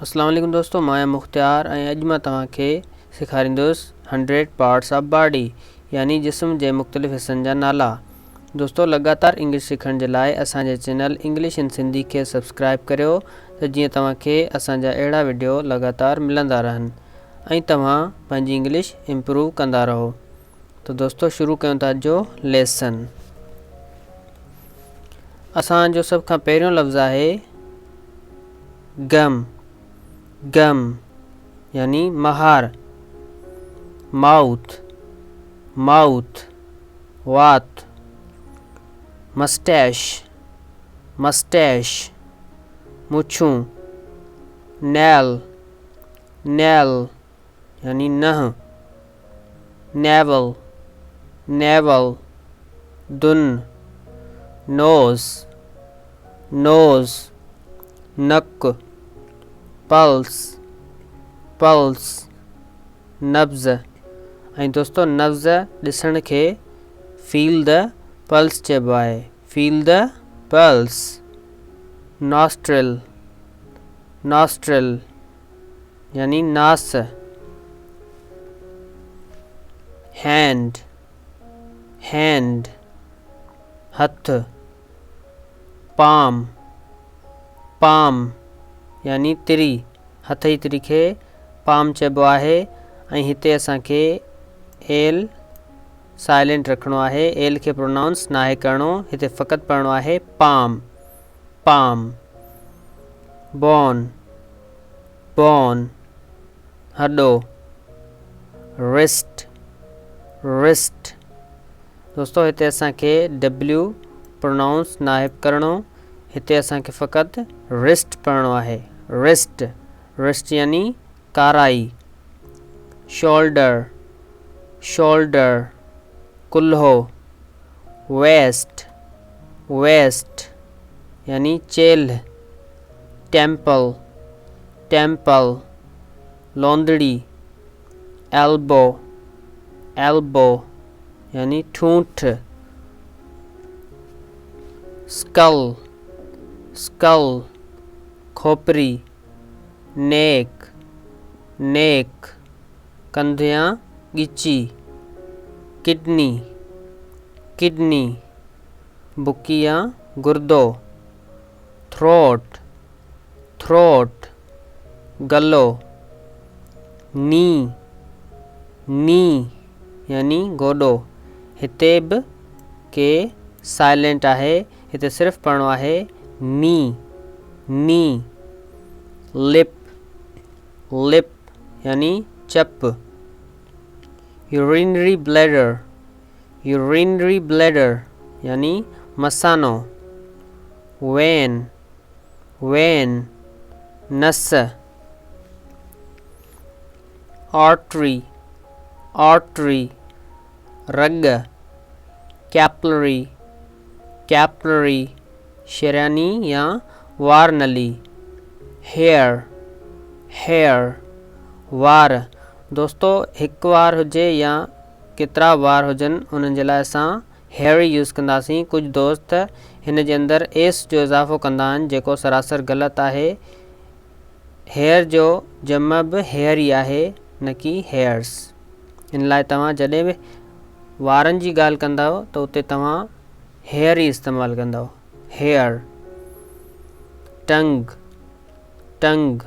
अस्सलाम वालेकुम दोस्तों, मैं मुख्तियार अॼु मां तव्हांखे सेखारींदुसि 100 पार्ट्स ऑफ बॉडी यानी जिस्म जे मुख़्तलिफ़ हिस्सनि जा नाला। दोस्तों लगातार इंग्लिश सिखण जे लाइ असांजे चैनल इंग्लिश इन सिंधी खे सब्सक्राइब करियो त जीअं तव्हांखे असांजा अहिड़ा वीडियो लगातार मिलंदा रहनि ऐं तव्हां पंहिंजी इंग्लिश इम्प्रूव कंदा रहो। तो दोस्तों शुरू कयूं था जो लेसन। असांजो सभ खां पहिरियों लफ़्ज़ आहे गम। गम यानी महार। माउथ माउथ वात। Moustache moustache मुछूं। नेल नेल यानी नह। नेवल नेवल दुन। नोज़ नोज़ नक। पल्स पल्स नब्ज़। ऐं दोस्तों नब्ज़ ॾिसण खे फील द पल्स चइबो आहे। Feel the pulse. Nostril nostril यानी नास। हैंड हैंड हथ। पाम पाम यानी तिरी। हथ जी तिरी खे पाम चइबो आहे ऐं हिते असांखे एल साइलेंट रखिणो आहे। एल खे प्रोनाउंस नाहे करिणो, हिते फ़क़ति पढ़णो आहे पाम पाम। बॉन बॉन हॾो। रिस्ट रिस्ट दोस्तों हिते असांखे डब्ल्यू प्रोनाउंस नाहे करिणो, हिते असांखे फ़क़ति रिस्ट पढ़णो आहे। रिस्ट रिस्ट यानी काराई। शोल्डर शोल्डर कुल्हो। वेस्ट वेस्ट यानी चेल्ह। टेम्पल टेम्पल लौंदड़ी। एल्बो एल्बो यानी ठूंठ। Skull skull खोपरी। नेक नेक कंध या ॻिची। किडनी किडनी बुकी या गुर्दो। थ्रोट थ्रोट गलो। नी नी यानी गोॾो। हिते बि के साइलेंट आहे, हिते सिर्फ़ु पढ़णो आहे नी नी। लिप लिप यानी चप। यूरिनरी ब्लैडर यूरिनरी ब्लैडर यानी मसानो। वेन वेन नस। आर्टरी आर्टरी रग। कैपलरी कैपलरी शरियानी या वार नली। हेयर हेयर वार दोस्तों हिकु वार हुजे या केतिरा वार हुजनि उन्हनि जे लाइ असां हेयर यूज़ कंदासीं। कुझु दोस्त हिन जे अंदरि एस जो इज़ाफ़ो कंदा आहिनि जेको सरासर ग़लति आहे। हेयर जो जम बि हेयर ई आहे न कि हेयर्स। इन लाइ तव्हां जॾहिं बि वारनि जी ॻाल्हि कंदव त उते तव्हां हेयर ई इस्तेमालु कंदव। हेयर। टंग टंग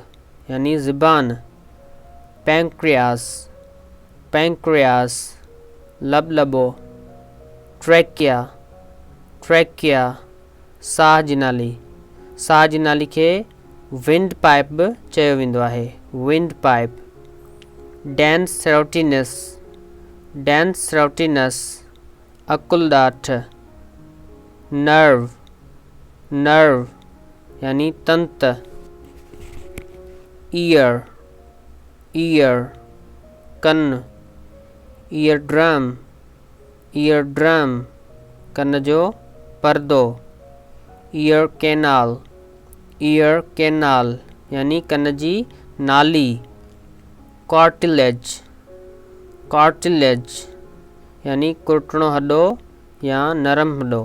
यानी ज़ुबान। पैंक्रियास पैंक्रियास लबलबो। ट्रैकिया ट्रैकिया साह जी नाली। साह जी नाली खे विंड पाइप बि चयो वेंदो आहे। Windpipe. Dens serotinus dens serotinus अकुलदाठ। नर्व नर्व यानी तंत। ईयर ईयर कन। ईयर ड्रम कन जो पर्दो। ईयर कैनाल यानी कन जी नाली। कार्टिलेज कार्टिलेज यानी कुर्टणो हॾो या नरम हॾो।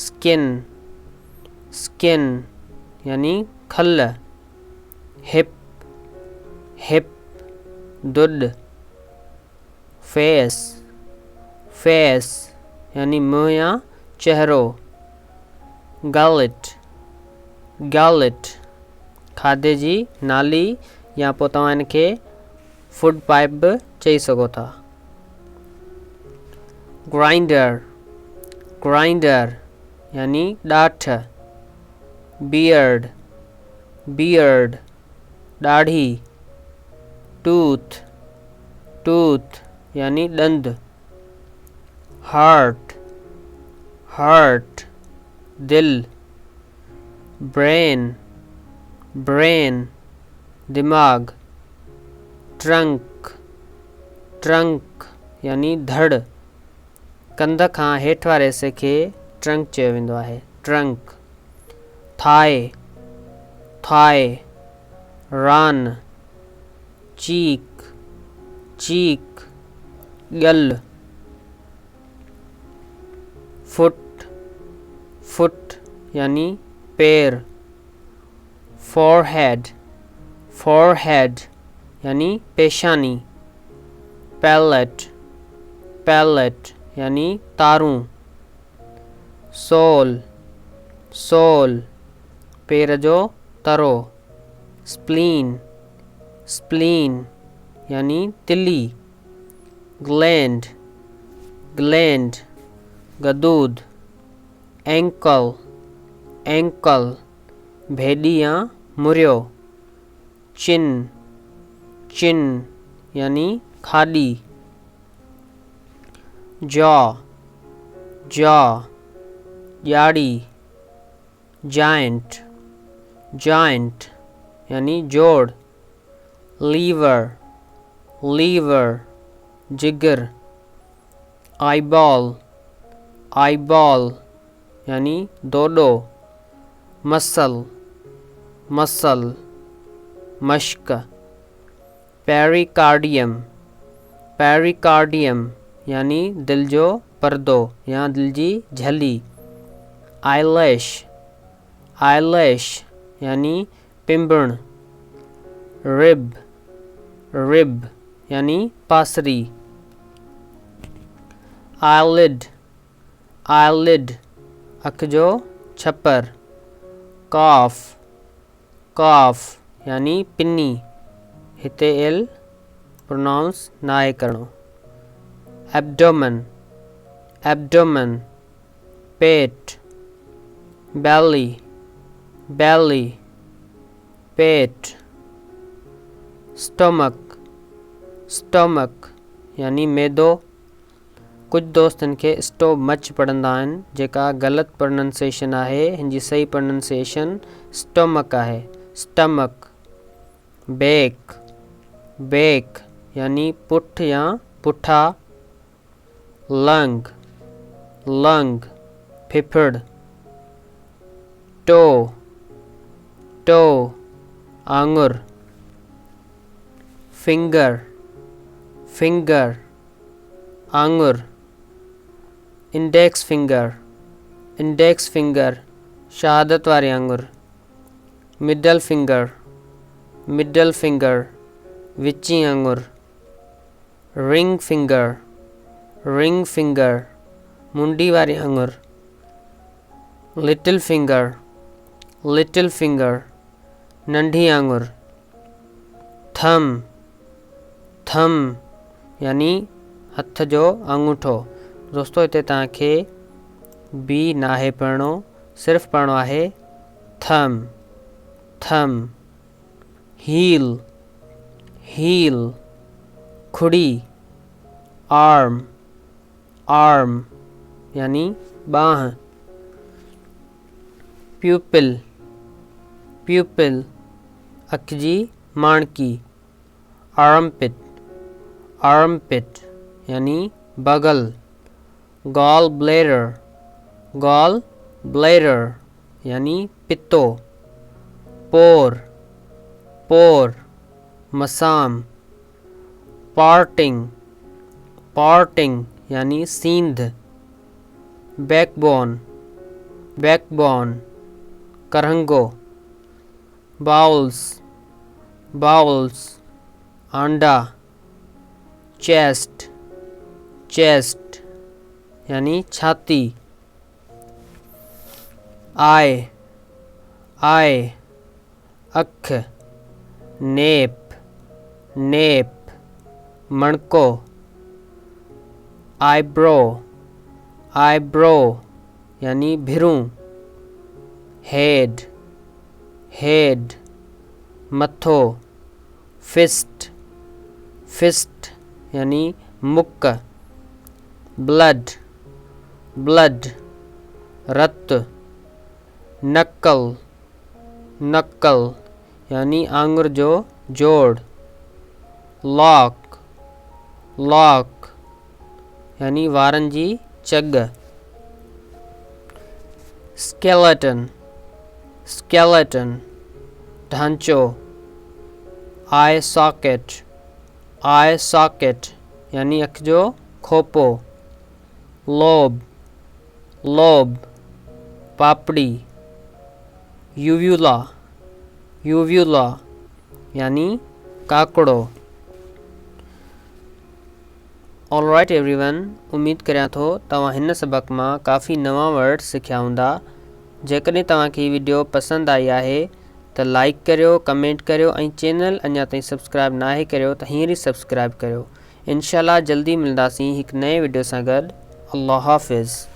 स्किन स्किन यानी खल। हिप हिप दुड फेस फेस यानी मुंह या चेहरो गलेट गलेट खाधे जी नाली या पोइ तव्हां इनखे फूड पाइप बि चई सघो था ग्राइंडर ग्राइंडर यानी ॾाठ बियर्ड बियर्ड दाढ़ी टूथ टूथ यानी दंद हार्ट हार्ट दिल ब्रेन ब्रेन दिमाग ट्रंक ट्रंक यानी धड़ कंध खां हेठि वारे हिसे खे ट्रंक चयो वेंदो आहे ट्रंक थाए थाए रान चीक चीक गल फुट फुट यानी पैर फोरहेड फोरहेड यानी पेशानी पैलेट पैलेट यानी तारूं सोल सोल पैर जो तरो स्प्लीन स्प्लीन यानी तिली ग्लैंड ग्लैंड गदूद एंकल एंकल भेड़ी या मुर्यो चिन चिन यानी खाड़ी जॉ जॉ याड़ी जाइंट जाइंट यानी जोड़ लीवर लीवर जिगर आईबॉल आईबॉल यानी दोडो मसल मसल मश्क पेरिकार्डियम पेरिकार्डियम यानी दिल जो पर्दो या दिल जी झली आईलैश आईलैश यानी पिंबण रिब रिब यानी पासरी आईलिड आईलिड अख जो छपर कॉफ कॉफ यानी पिन्नी हिते एल प्रोनाउंस नाहे करणो एब्डोमन एब्डोमन पेट belly belly पेट स्टोमक स्टोमक यानी मैदो कुछ दोस्त इनके स्टोमच पढ़ंदा आहिनि जेका ग़लति प्रोनंसिएशन आहे हिन जी सही प्रोनंसिएशन स्टोमक आहे स्टमक बैक बैक यानी पुठ या पुठा लंग लंग फिफड़ टो टो आंगुर फिंगर फिंगर आंगुर इंडेक्स फिंगर शहादत वारे आंगुर मिडल फिंगर विची आंगुर रिंग फिंगर मुंडी वारी आंगुर लिटिल फिंगर नंढी आंगुर थम यानी हथ जो अंगूठो दोस्तों इते तव्हांखे बी नाहे पढ़णो सिर्फ़ पढ़णो आहे थम हील खुड़ी आर्म यानी बाह प्यूपिल अख जी माणकी आर्मपिट यानी बगल गॉल ब्लैडर यानी पित्तो पोर मसाम पार्टिंग यानी सींध बैकबोन करहंगो बाउल्स bowels आंडा, chest chest यानी छाती, eye eye अख, nape nape मणको, eyebrow eyebrow यानी भिरूं, head head मथो, fist fist यानी मुक्क, blood blood रक्त, knuckle knuckle यानी आंगुर जो जोड़, lock lock यानी वारन जी चग, skeleton skeleton ढांचो, eye socket यानी अख जो खोपो, lobe पापड़ी, uvula यानी काकड़ो। ऑल राइट एवरीवन, उम्मीद करियां थो तव्हां हिन सबक मां काफ़ी नवां वर्ड सिखिया हूंदा। जेकॾहिं तव्हांखे हीअ वीडियो पसंदि आई आहे त लाइक करियो, कमेंट करियो ऐं चैनल अञा ताईं सब्सक्राइब नाहे करियो त हींअर ई सब्सक्राइब करियो। इंशाअल्लाह जल्दी मिलंदासीं हिकु नए वीडियो सां गॾु। अल्लाह हाफ़िज़।